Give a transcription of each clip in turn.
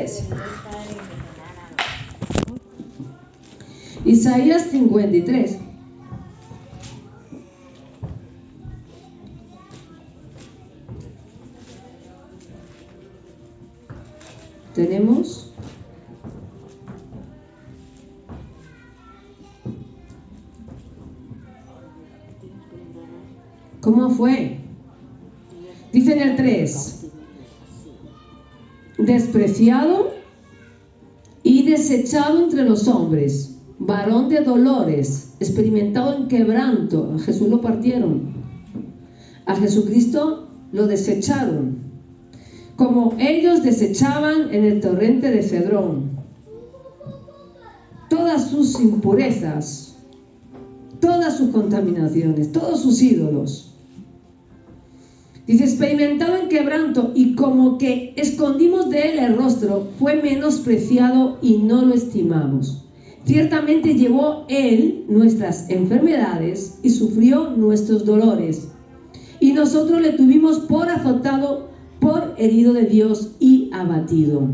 53. Isaías 53. Tenemos ¿cómo fue? Dice en el 3: despreciado y desechado entre los hombres, varón de dolores, experimentado en quebranto. A Jesús lo partieron, a Jesucristo lo desecharon, como ellos desechaban en el torrente de Cedrón todas sus impurezas, todas sus contaminaciones, todos sus ídolos. Dice, experimentado en quebranto, y como que escondimos de él el rostro, fue menospreciado y no lo estimamos. Ciertamente llevó él nuestras enfermedades y sufrió nuestros dolores, y nosotros le tuvimos por azotado, por herido de Dios y abatido.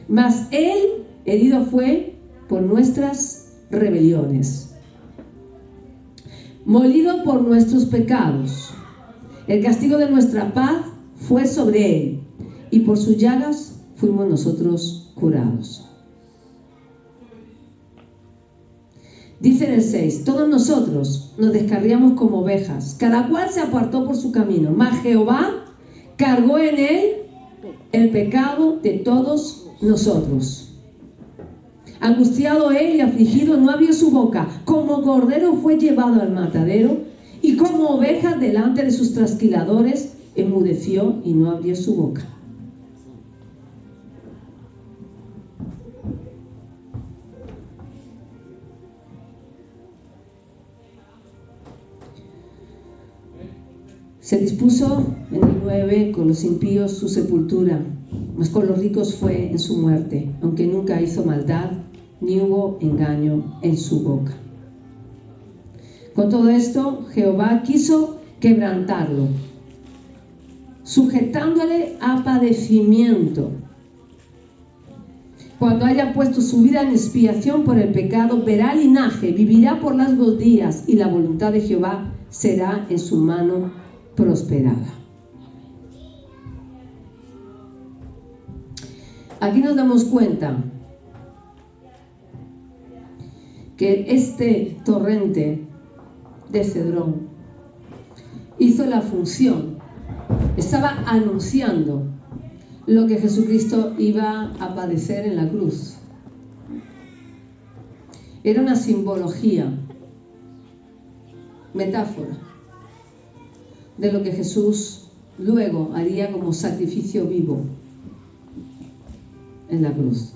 Mas él herido fue por nuestras rebeliones, molido por nuestros pecados. El castigo de nuestra paz fue sobre él, y por sus llagas fuimos nosotros curados. Dice en el 6: todos nosotros nos descarriamos como ovejas, cada cual se apartó por su camino, mas Jehová cargó en él el pecado de todos nosotros. Angustiado él y afligido, no abrió su boca. Como cordero fue llevado al matadero, y como oveja delante de sus trasquiladores, enmudeció y no abrió su boca. Se dispuso en el 9 con los impíos su sepultura, mas con los ricos fue en su muerte, aunque nunca hizo maldad, ni hubo engaño en su boca. Con todo esto, Jehová quiso quebrantarlo, sujetándole a padecimiento. Cuando haya puesto su vida en expiación por el pecado, verá linaje, vivirá por largos días, y la voluntad de Jehová será en su mano prosperada. Aquí nos damos cuenta que este torrente de Cedrón hizo la función, estaba anunciando lo que Jesucristo iba a padecer en la cruz. Era una simbología, metáfora de lo que Jesús luego haría como sacrificio vivo en la cruz.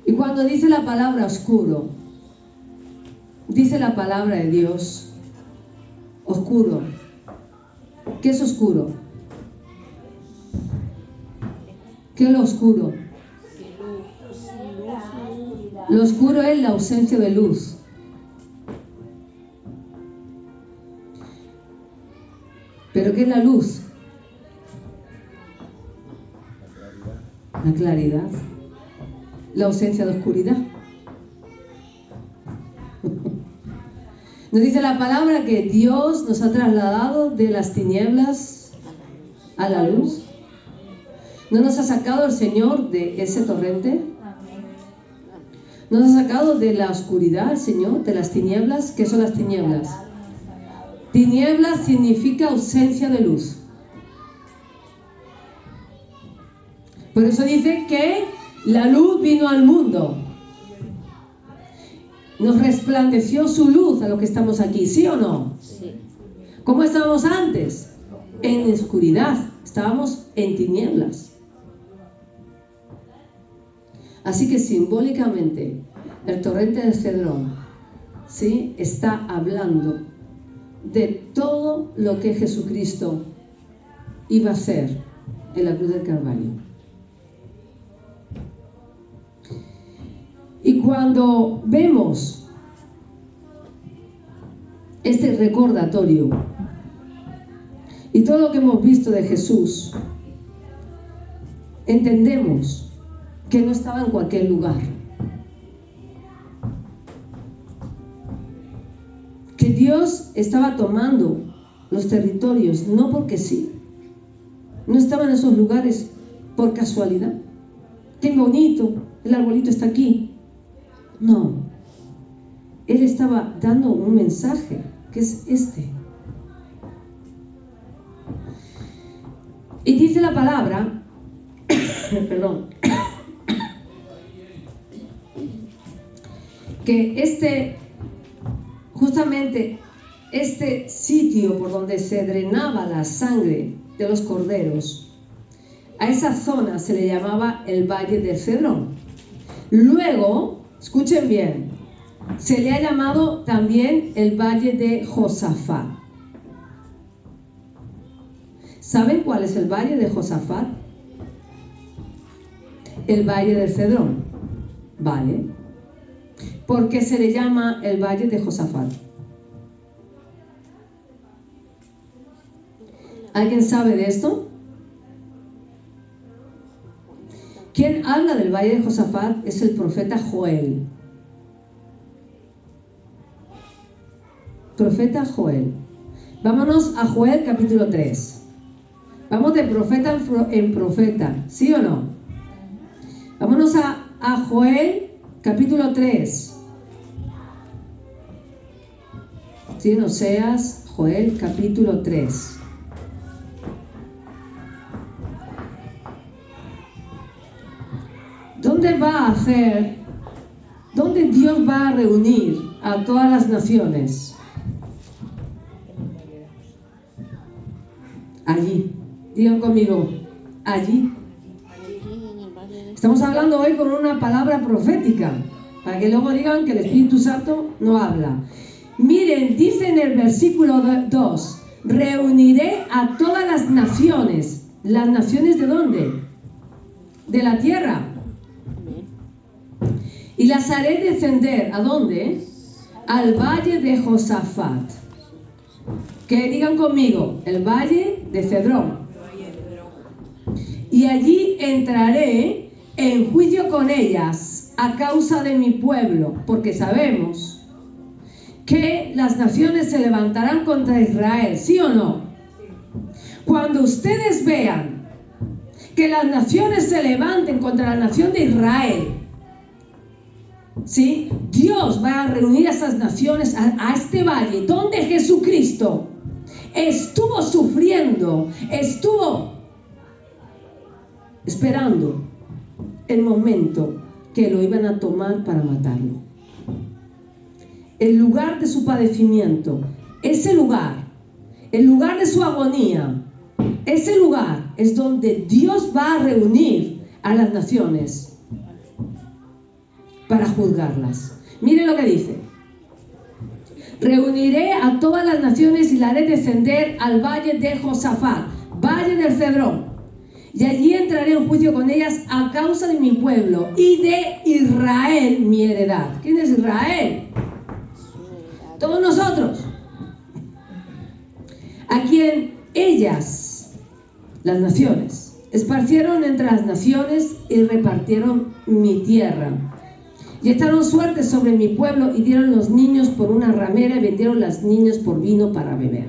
Y cuando dice la palabra oscuro, dice la palabra de Dios, oscuro. ¿Qué es oscuro? ¿Qué es lo oscuro? Lo oscuro es la ausencia de luz. ¿Pero qué es la luz? La claridad. La ausencia de oscuridad. Nos dice la palabra que Dios nos ha trasladado de las tinieblas a la luz. ¿No nos ha sacado el Señor de ese torrente? ¿No nos ha sacado de la oscuridad el Señor, de las tinieblas? ¿Qué son las tinieblas? Tinieblas significa ausencia de luz. Por eso dice que la luz vino al mundo. Nos resplandeció su luz a los que estamos aquí, ¿sí o no? Sí. ¿Cómo estábamos antes? En oscuridad, estábamos en tinieblas. Así que simbólicamente, el torrente de Cedrón, ¿sí?, está hablando de todo lo que Jesucristo iba a hacer en la cruz del Calvario. Y cuando vemos este recordatorio y todo lo que hemos visto de Jesús, entendemos que no estaba en cualquier lugar. Que Dios estaba tomando los territorios, no porque sí. No estaba en esos lugares por casualidad. Qué bonito, el arbolito está aquí. No. Él estaba dando un mensaje, que es este. Y dice la palabra, perdón, que justamente este sitio por donde se drenaba la sangre de los corderos, a esa zona se le llamaba el Valle de Cedrón. Luego, escuchen bien, se le ha llamado también el Valle de Josafat. ¿Saben cuál es el Valle de Josafat? El Valle del Cedrón. Vale. ¿Por qué se le llama el Valle de Josafat? ¿Alguien sabe de esto? Quien habla del Valle de Josafat es el profeta Joel. Profeta Joel. Vámonos a Joel capítulo 3. Vamos de profeta en profeta, ¿sí o no? Vámonos a Joel capítulo 3. ¿Sí? No seas Joel capítulo 3. ¿Dónde Dios va a reunir a todas las naciones? Allí. Digan conmigo, allí. Estamos hablando hoy con una palabra profética, para que luego digan que el Espíritu Santo no habla. Miren, dice en el versículo 2, reuniré a todas las naciones. ¿Las naciones de dónde? De la tierra. Y las haré descender, ¿a dónde? Al valle de Josafat. Que digan conmigo, el valle de Cedrón. Y allí entraré en juicio con ellas a causa de mi pueblo, porque sabemos que las naciones se levantarán contra Israel, ¿sí o no? Cuando ustedes vean que las naciones se levanten contra la nación de Israel, ¿sí? Dios va a reunir a esas naciones a este valle donde Jesucristo estuvo sufriendo, estuvo esperando el momento que lo iban a tomar para matarlo. El lugar de su padecimiento, ese lugar, el lugar de su agonía, ese lugar es donde Dios va a reunir a las naciones para juzgarlas. Miren lo que dice: reuniré a todas las naciones y la haré descender al valle de Josafat, valle del Cedrón, y allí entraré en juicio con ellas a causa de mi pueblo y de Israel, mi heredad. ¿Quién es Israel? Todos nosotros. A quien ellas, las naciones, esparcieron entre las naciones y repartieron mi tierra. Y echaron suerte sobre mi pueblo y dieron los niños por una ramera y vendieron las niñas por vino para beber.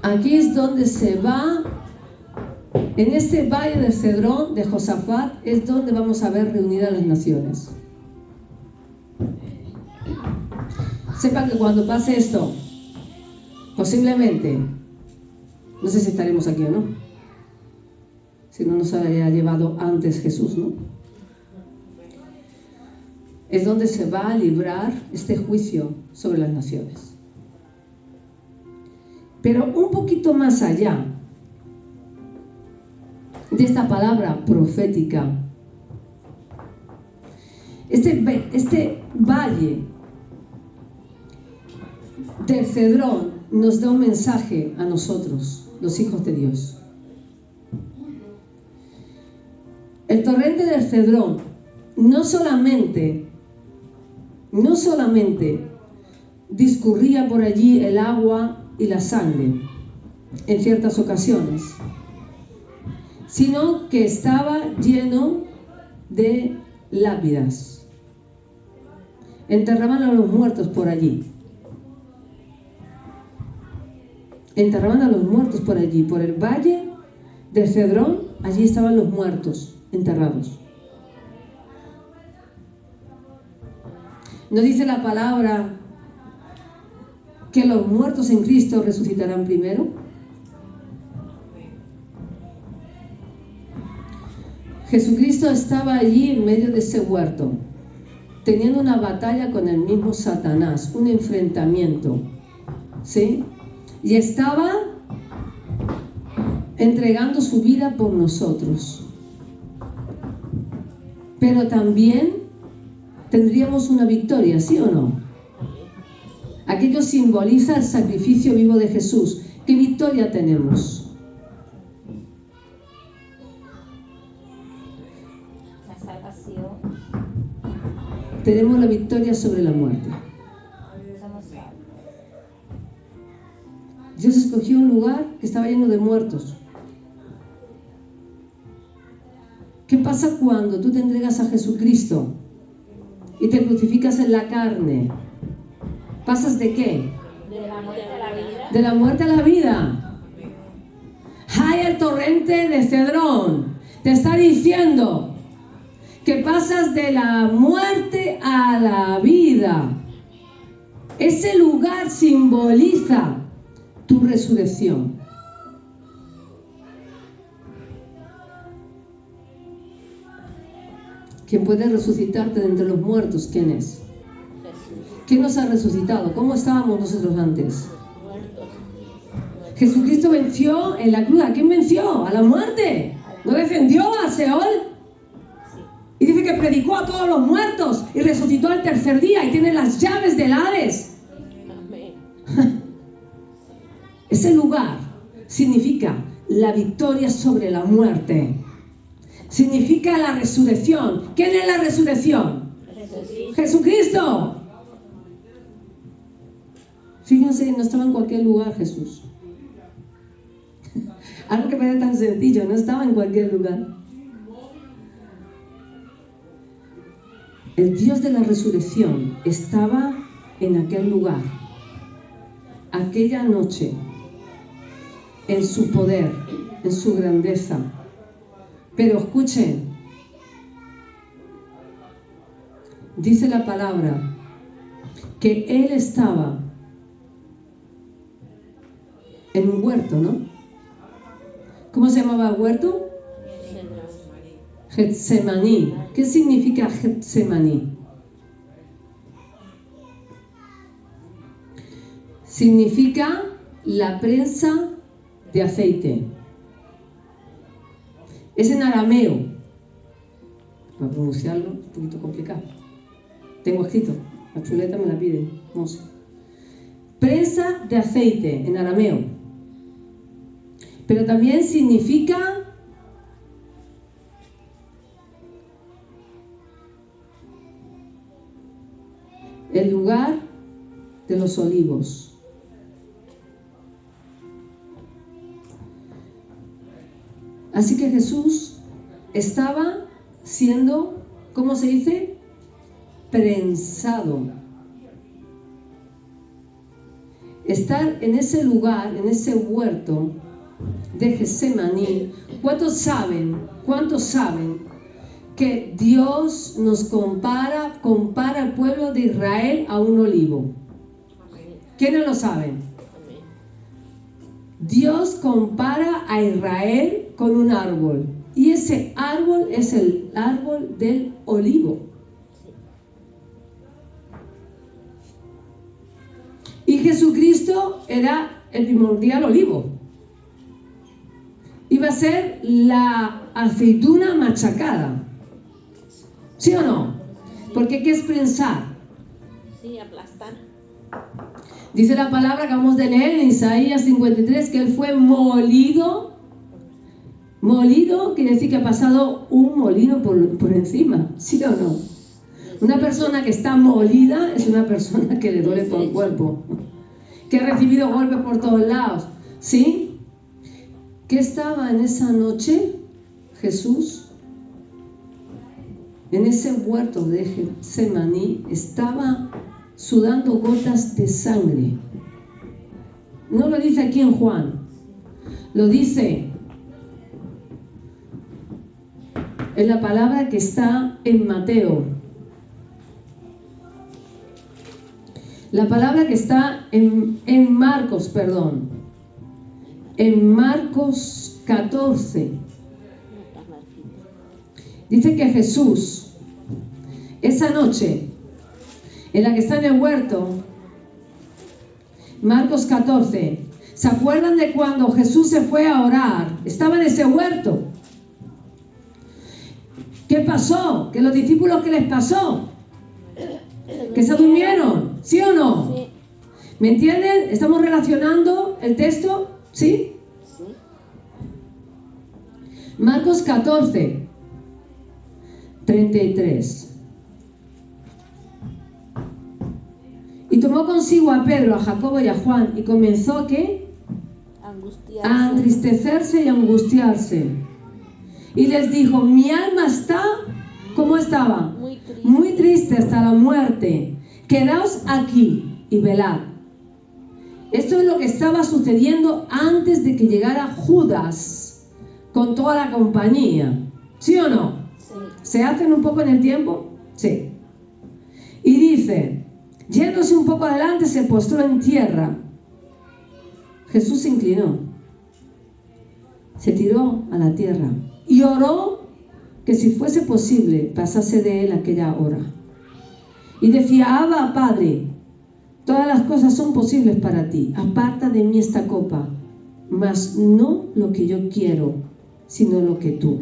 Aquí es donde se va, en este valle de Cedrón, de Josafat, es donde vamos a ver reunidas las naciones. Sepan que cuando pase esto, posiblemente, no sé si estaremos aquí o no, si no nos había llevado antes Jesús, ¿no? Es donde se va a librar este juicio sobre las naciones. Pero un poquito más allá de esta palabra profética, este valle del Cedrón nos da un mensaje a nosotros, los hijos de Dios. El torrente del Cedrón no solamente discurría por allí el agua y la sangre, en ciertas ocasiones, sino que estaba lleno de lápidas. Enterraban a los muertos por allí. Enterraban a los muertos por allí, por el valle de Cedrón, allí estaban los muertos enterrados. ¿No dice la palabra que los muertos en Cristo resucitarán primero? Jesucristo estaba allí en medio de ese huerto, teniendo una batalla con el mismo Satanás, un enfrentamiento, ¿sí? Y estaba entregando su vida por nosotros. Pero también tendríamos una victoria, ¿sí o no? Aquello simboliza el sacrificio vivo de Jesús. ¿Qué victoria tenemos? La salvación. Tenemos la victoria sobre la muerte. Somos salvos. Dios escogió un lugar que estaba lleno de muertos. ¿Qué pasa cuando tú te entregas a Jesucristo y te crucificas en la carne? ¿Pasas de qué? De la muerte a la vida. De la muerte a la vida. ¡Ay, el torrente de Cedrón! Te está diciendo que pasas de la muerte a la vida. Ese lugar simboliza tu resurrección. ¿Quién puede resucitarte de entre los muertos? ¿Quién es? Jesús. ¿Quién nos ha resucitado? ¿Cómo estábamos nosotros antes? Muertos. Jesucristo venció en la cruz. ¿A quién venció? ¿A la muerte? ¿No descendió a Seol? Sí. Y dice que predicó a todos los muertos y resucitó al tercer día y tiene las llaves del Hades. Amén. Ese lugar significa la victoria sobre la muerte. Significa la resurrección. ¿Quién es la resurrección? Jesús. Jesucristo. Fíjense, no estaba en cualquier lugar Jesús. Algo que parece tan sencillo, no estaba en cualquier lugar. El Dios de la resurrección estaba en aquel lugar, aquella noche, en su poder, en su grandeza. Pero escuchen, dice la palabra que Él estaba en un huerto, ¿no? ¿Cómo se llamaba el huerto? Getsemaní. ¿Qué significa Getsemaní? Significa la prensa de aceite. Es en arameo. Para pronunciarlo es un poquito complicado. Tengo escrito, la chuleta me la pide. Vamos. Prensa de aceite en arameo. Pero también significa el lugar de los olivos. Así que Jesús estaba siendo, ¿cómo se dice? Prensado. Estar en ese lugar, en ese huerto de Getsemaní. ¿Cuántos saben que Dios nos compara al pueblo de Israel a un olivo? ¿Quiénes lo saben? Dios compara a Israel con un árbol, y ese árbol es el árbol del olivo. Y Jesucristo era el primordial olivo. Iba a ser la aceituna machacada. ¿Sí o no? Porque ¿qué es prensar? Sí, aplastar. Dice la palabra que acabamos de leer en Isaías 53 que Él fue molido. Molido quiere decir que ha pasado un molino por encima. ¿Sí o no? Una persona que está molida es una persona que le duele todo el cuerpo, que ha recibido golpes por todos lados. ¿Sí? ¿Qué estaba en esa noche Jesús? En ese huerto de Getsemaní estaba sudando gotas de sangre. No lo dice aquí en Juan, lo dice en la palabra que está en Mateo. La palabra que está en Marcos, perdón. En Marcos 14. Dice que Jesús, esa noche en la que está en el huerto, Marcos 14, ¿se acuerdan de cuando Jesús se fue a orar? Estaba en ese huerto. ¿Qué pasó? ¿Que los discípulos qué les pasó? ¿Que se durmieron? ¿Sí o no? Sí. ¿Me entienden? ¿Estamos relacionando el texto? ¿Sí? Sí. Marcos 14, 33. Y tomó consigo a Pedro, a Jacobo y a Juan, y comenzó ¿qué? Angustiarse. A entristecerse y a angustiarse. Y les dijo, mi alma está, ¿cómo estaba? Muy triste. Muy triste hasta la muerte. Quedaos aquí y velad. Esto es lo que estaba sucediendo antes de que llegara Judas con toda la compañía. ¿Sí o no? Sí. ¿Se hacen un poco en el tiempo? Sí. Y dice, yéndose un poco adelante, se postró en tierra. Jesús se inclinó, se tiró a la tierra y oró que si fuese posible pasase de él aquella hora. Y decía, Abba, Padre, todas las cosas son posibles para ti, aparta de mí esta copa, mas no lo que yo quiero, sino lo que tú.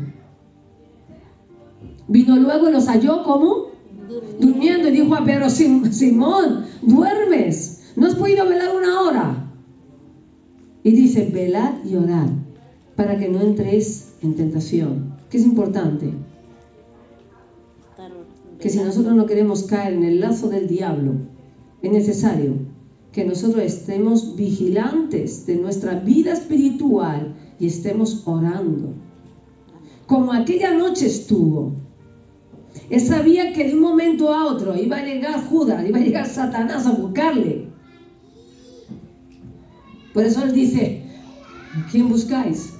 Vino luego y los halló, ¿cómo? Durmiendo, y dijo a Pedro, Simón, ¿duermes? ¿No has podido velar una hora? Y dice, velad y orad, para que no entréis en tentación. ¿Qué es importante? Que si nosotros no queremos caer en el lazo del diablo, es necesario que nosotros estemos vigilantes de nuestra vida espiritual y estemos orando. Como aquella noche estuvo. Él sabía que de un momento a otro iba a llegar Judas, iba a llegar Satanás a buscarle. Por eso él dice, ¿a quién buscáis?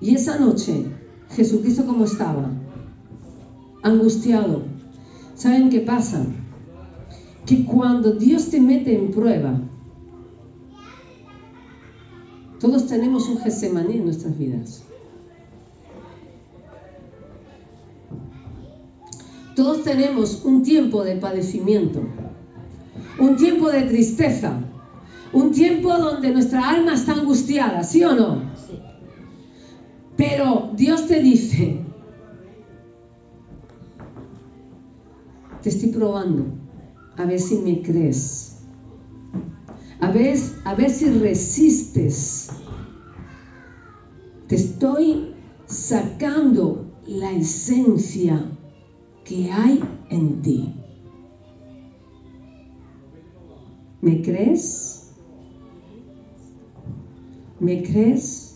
Y esa noche, Jesucristo como estaba, angustiado. ¿Saben qué pasa? Que cuando Dios te mete en prueba, todos tenemos un Getsemaní en nuestras vidas. Todos tenemos un tiempo de padecimiento, un tiempo de tristeza, un tiempo donde nuestra alma está angustiada, ¿sí o no? Sí. Pero Dios te dice, te estoy probando, a ver si me crees, a ver si resistes. Te estoy sacando la esencia que hay en ti. ¿Me crees? ¿Me crees?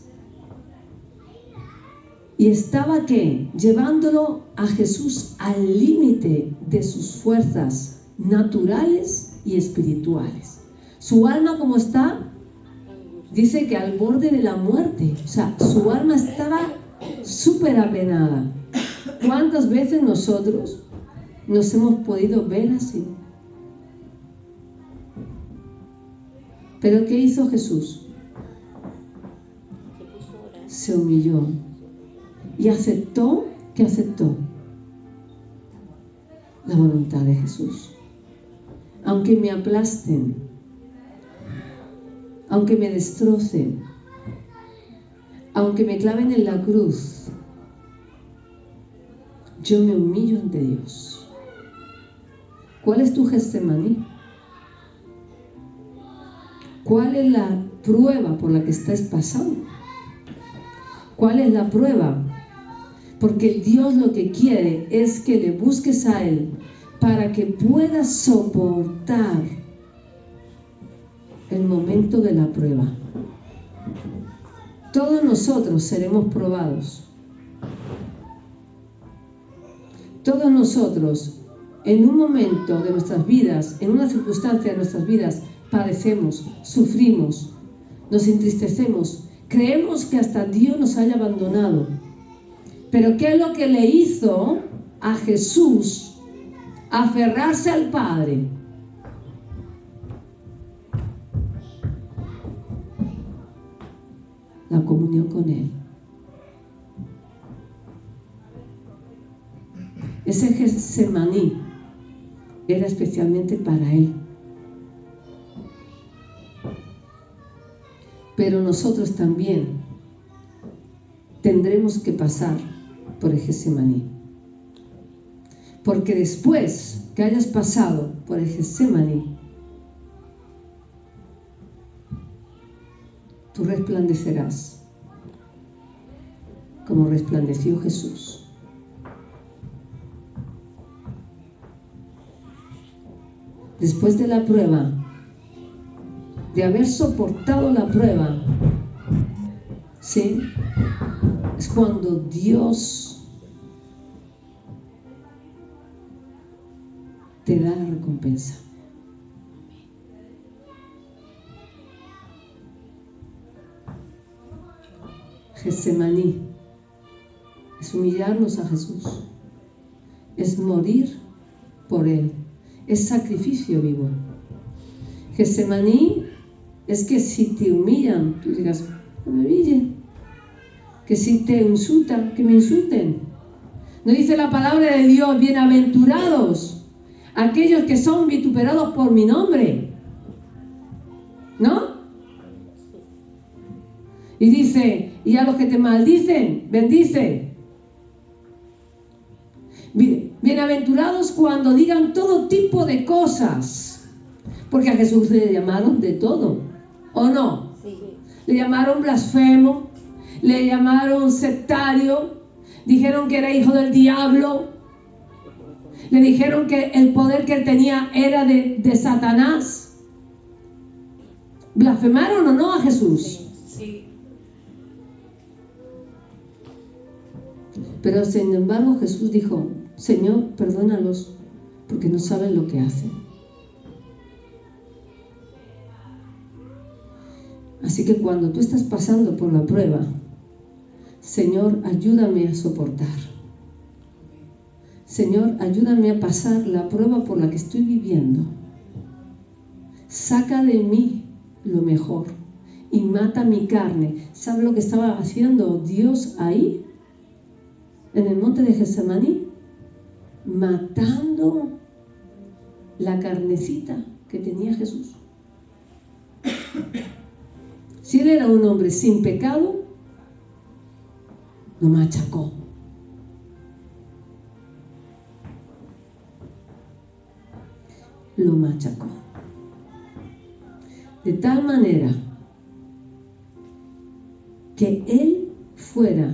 Y estaba ¿qué? Llevándolo a Jesús al límite de sus fuerzas naturales y espirituales. Su alma, ¿cómo está? Dice que al borde de la muerte. O sea, su alma estaba súper apenada. ¿Cuántas veces nosotros nos hemos podido ver así? ¿Pero qué hizo Jesús? Se humilló y aceptó, ¿qué aceptó? La voluntad de Jesús. Aunque me aplasten, aunque me destrocen, aunque me claven en la cruz, yo me humillo ante Dios. ¿Cuál es tu Getsemaní? ¿Cuál es la prueba por la que estás pasando? ¿Cuál es la prueba? Porque Dios lo que quiere es que le busques a Él para que puedas soportar el momento de la prueba. Todos nosotros seremos probados. Todos nosotros, en un momento de nuestras vidas, en una circunstancia de nuestras vidas, padecemos, sufrimos, nos entristecemos, creemos que hasta Dios nos haya abandonado. Pero ¿qué es lo que le hizo a Jesús aferrarse al Padre? La comunión con Él. Ese Getsemaní era especialmente para Él. Pero nosotros también tendremos que pasar por el Getsemaní. Porque después que hayas pasado por el Getsemaní, tú resplandecerás como resplandeció Jesús. Después de la prueba, de haber soportado la prueba, ¿sí? Es cuando Dios te da la recompensa. Getsemaní es humillarnos a Jesús, es morir por Él, es sacrificio vivo. Getsemaní es que si te humillan, tú digas, no me humillen. Que si te insultan, que me insulten. ¿No dice la palabra de Dios, bienaventurados aquellos que son vituperados por mi nombre? ¿No? Y dice, y a los que te maldicen, bendice. Bienaventurados cuando digan todo tipo de cosas. Porque a Jesús le llamaron de todo, ¿o no? Sí. Le llamaron blasfemo, le llamaron sectario, dijeron que era hijo del diablo, le dijeron que el poder que él tenía era de Satanás. ¿Blasfemaron o no a Jesús? Sí. Pero sin embargo Jesús dijo, Señor, perdónalos porque no saben lo que hacen. Así que cuando tú estás pasando por la prueba, Señor, ayúdame a soportar. Señor, ayúdame a pasar la prueba por la que estoy viviendo. Saca de mí lo mejor y mata mi carne. ¿Sabe lo que estaba haciendo Dios ahí? En el monte de Getsemaní, matando la carnecita que tenía Jesús. Si él era un hombre sin pecado, lo machacó. Lo machacó. De tal manera que él fuera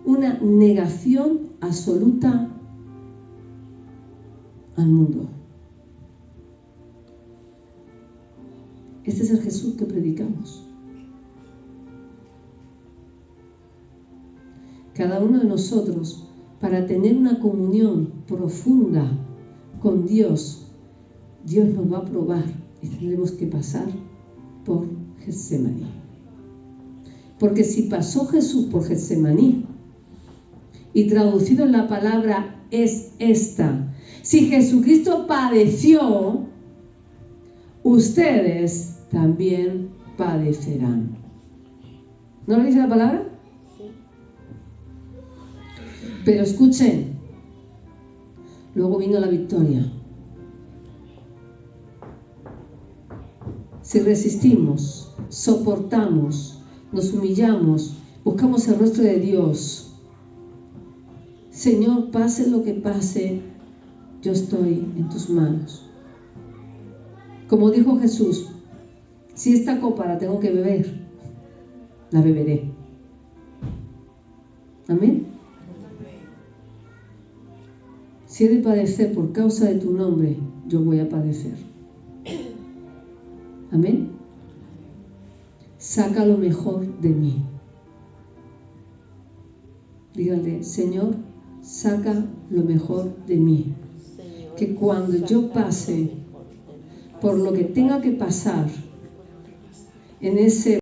una negación absoluta al mundo. Este es el Jesús que predicamos. Cada uno de nosotros, para tener una comunión profunda con Dios, Dios nos va a probar y tendremos que pasar por Getsemaní. Porque si pasó Jesús por Getsemaní, y traducido en la palabra es esta, si Jesucristo padeció, ustedes también padecerán. ¿No lo dice la palabra? Pero escuchen, luego vino la victoria. Si resistimos, soportamos, nos humillamos, buscamos el rostro de Dios, Señor, pase lo que pase, yo estoy en tus manos. Como dijo Jesús, si esta copa la tengo que beber, la beberé. Amén. Si he de padecer por causa de tu nombre, yo voy a padecer. Amén. Saca lo mejor de mí. Dígale, Señor, saca lo mejor de mí. Señor, Que cuando yo pase por lo que tenga que pasar en ese